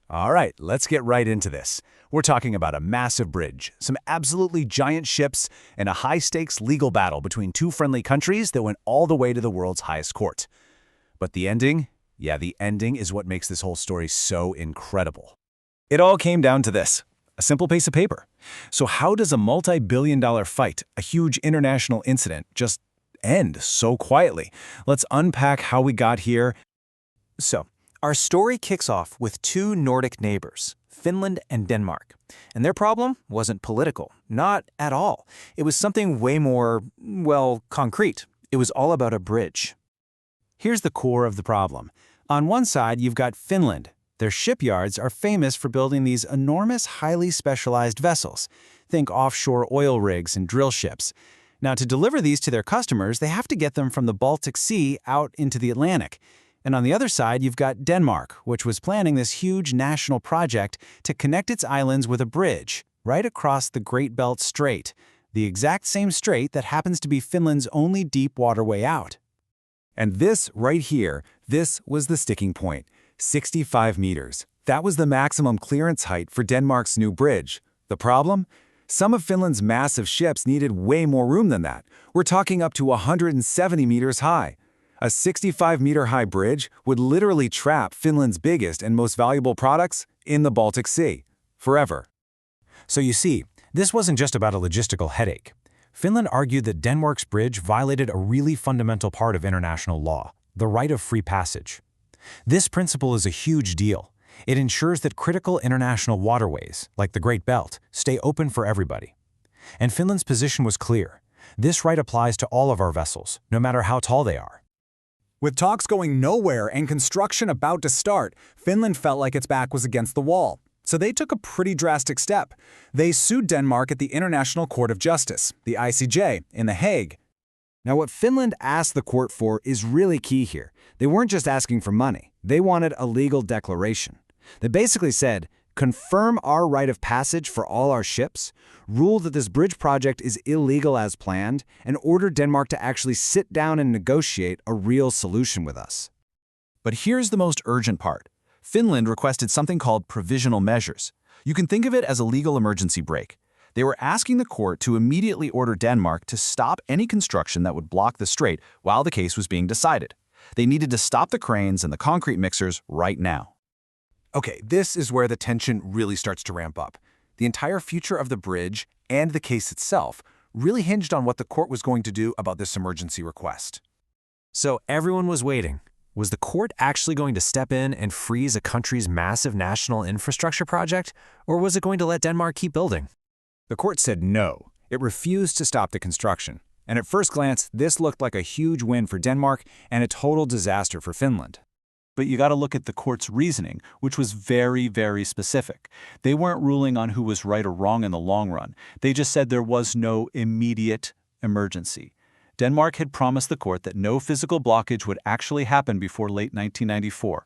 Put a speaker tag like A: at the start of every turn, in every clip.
A: All right, let's get right into this. We're talking about a massive bridge, some absolutely giant ships, and a high-stakes legal battle between two friendly countries that went all the way to the world's highest court. But the ending? Yeah, the ending is what makes this whole story so incredible. It all came down to this: a simple piece of paper. So how does a multi-billion-dollar fight, a huge international incident, just end so quietly? Let's unpack how we got here.
B: So, our story kicks off with two Nordic neighbors, Finland and Denmark. And their problem wasn't political, not at all. It was something way more, well, concrete. It was all about a bridge.
A: Here's the core of the problem. On one side, you've got Finland. Their shipyards are famous for building these enormous, highly specialized vessels. Think offshore oil rigs and drill ships. Now, to deliver these to their customers, they have to get them from the Baltic Sea out into the Atlantic. And on the other side, you've got Denmark, which was planning this huge national project to connect its islands with a bridge right across the Storebælt Strait, the exact same strait that happens to be Finland's only deep waterway out. And this right here, this was the sticking point: 65 meters. That was the maximum clearance height for Denmark's new bridge. The problem? Some of Finland's massive ships needed way more room than that. We're talking up to 170 meters high. A 65-meter-high bridge would literally trap Finland's biggest and most valuable products in the Baltic Sea, forever.
B: So you see, this wasn't just about a logistical headache. Finland argued that Denmark's bridge violated a really fundamental part of international law, the right of free passage. This principle is a huge deal. It ensures that critical international waterways, like the Great Belt, stay open for everybody. And Finland's position was clear. This right applies to all of our vessels, no matter how tall they are.
A: With talks going nowhere and construction about to start, Finland felt like its back was against the wall. So they took a pretty drastic step. They sued Denmark at the International Court of Justice, the ICJ, in The Hague. Now, what Finland asked the court for is really key here. They weren't just asking for money. They wanted a legal declaration. They basically said, confirm our right of passage for all our ships, rule that this bridge project is illegal as planned, and order Denmark to actually sit down and negotiate a real solution with us. But here's the most urgent part. Finland requested something called provisional measures. You can think of it as a legal emergency brake. They were asking the court to immediately order Denmark to stop any construction that would block the strait while the case was being decided. They needed to stop the cranes and the concrete mixers right now. Okay, this is where the tension really starts to ramp up. The entire future of the bridge and the case itself really hinged on what the court was going to do about this emergency request.
B: So everyone was waiting. Was the court actually going to step in and freeze a country's massive national infrastructure project, or was it going to let Denmark keep building?
A: The court said no. It refused to stop the construction. And at first glance, this looked like a huge win for Denmark and a total disaster for Finland. But you got to look at the court's reasoning, which was very, very specific. They weren't ruling on who was right or wrong in the long run. They just said there was no immediate emergency. Denmark had promised the court that no physical blockage would actually happen before late 1994.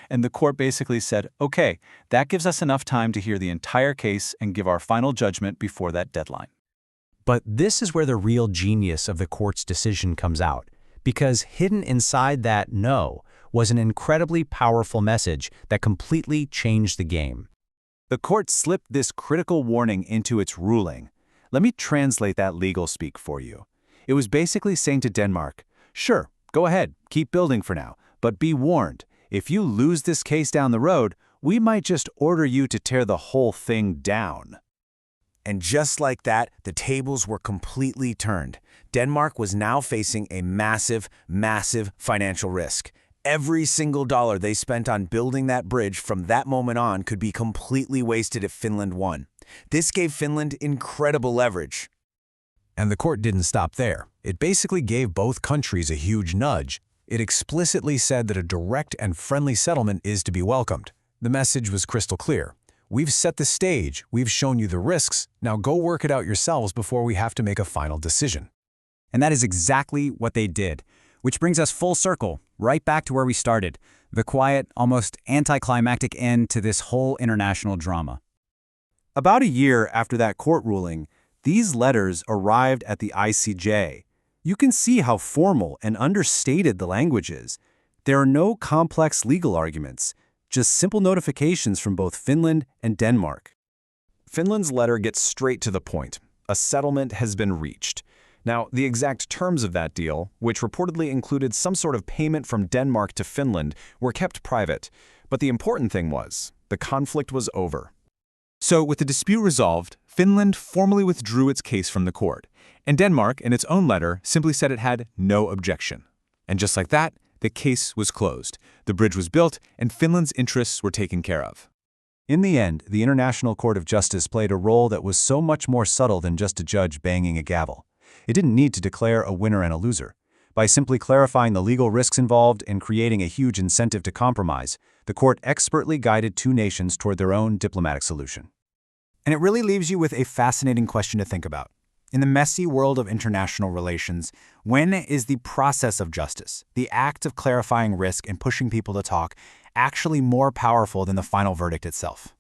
A: And the court basically said, okay, that gives us enough time to hear the entire case and give our final judgment before that deadline.
B: But this is where the real genius of the court's decision comes out, because hidden inside that no was an incredibly powerful message that completely changed the game.
A: The court slipped this critical warning into its ruling. Let me translate that legal speak for you. It was basically saying to Denmark, sure, go ahead, keep building for now, but be warned, if you lose this case down the road, we might just order you to tear the whole thing down. And just like that, the tables were completely turned. Denmark was now facing a massive, massive financial risk. Every single dollar they spent on building that bridge from that moment on could be completely wasted if Finland won. This gave Finland incredible leverage.
B: And the court didn't stop there. It basically gave both countries a huge nudge. It explicitly said that a direct and friendly settlement is to be welcomed. The message was crystal clear. We've set the stage, we've shown you the risks, now go work it out yourselves before we have to make a final decision.
A: And that is exactly what they did. Which brings us full circle, right back to where we started, the quiet, almost anticlimactic end to this whole international drama. About a year after that court ruling, these letters arrived at the ICJ. You can see how formal and understated the language is. There are no complex legal arguments,
C: just simple notifications from both Finland and Denmark.
A: Finland's letter gets straight to the point. A settlement has been reached. Now, the exact terms of that deal, which reportedly included some sort of payment from Denmark to Finland, were kept private. But the important thing was, the conflict was over.
D: So, with the dispute resolved, Finland formally withdrew its case from the court, and Denmark, in its own letter, simply said it had no objection. And just like that, the case was closed, the bridge was built, and Finland's interests were taken care of.
C: In the end, the International Court of Justice played a role that was so much more subtle than just a judge banging a gavel. It didn't need to declare a winner and a loser. By simply clarifying the legal risks involved and creating a huge incentive to compromise, the court expertly guided two nations toward their own diplomatic solution.
B: And it really leaves you with a fascinating question to think about. In the messy world of international relations, when is the process of justice, the act of clarifying risk and pushing people to talk, actually more powerful than the final verdict itself?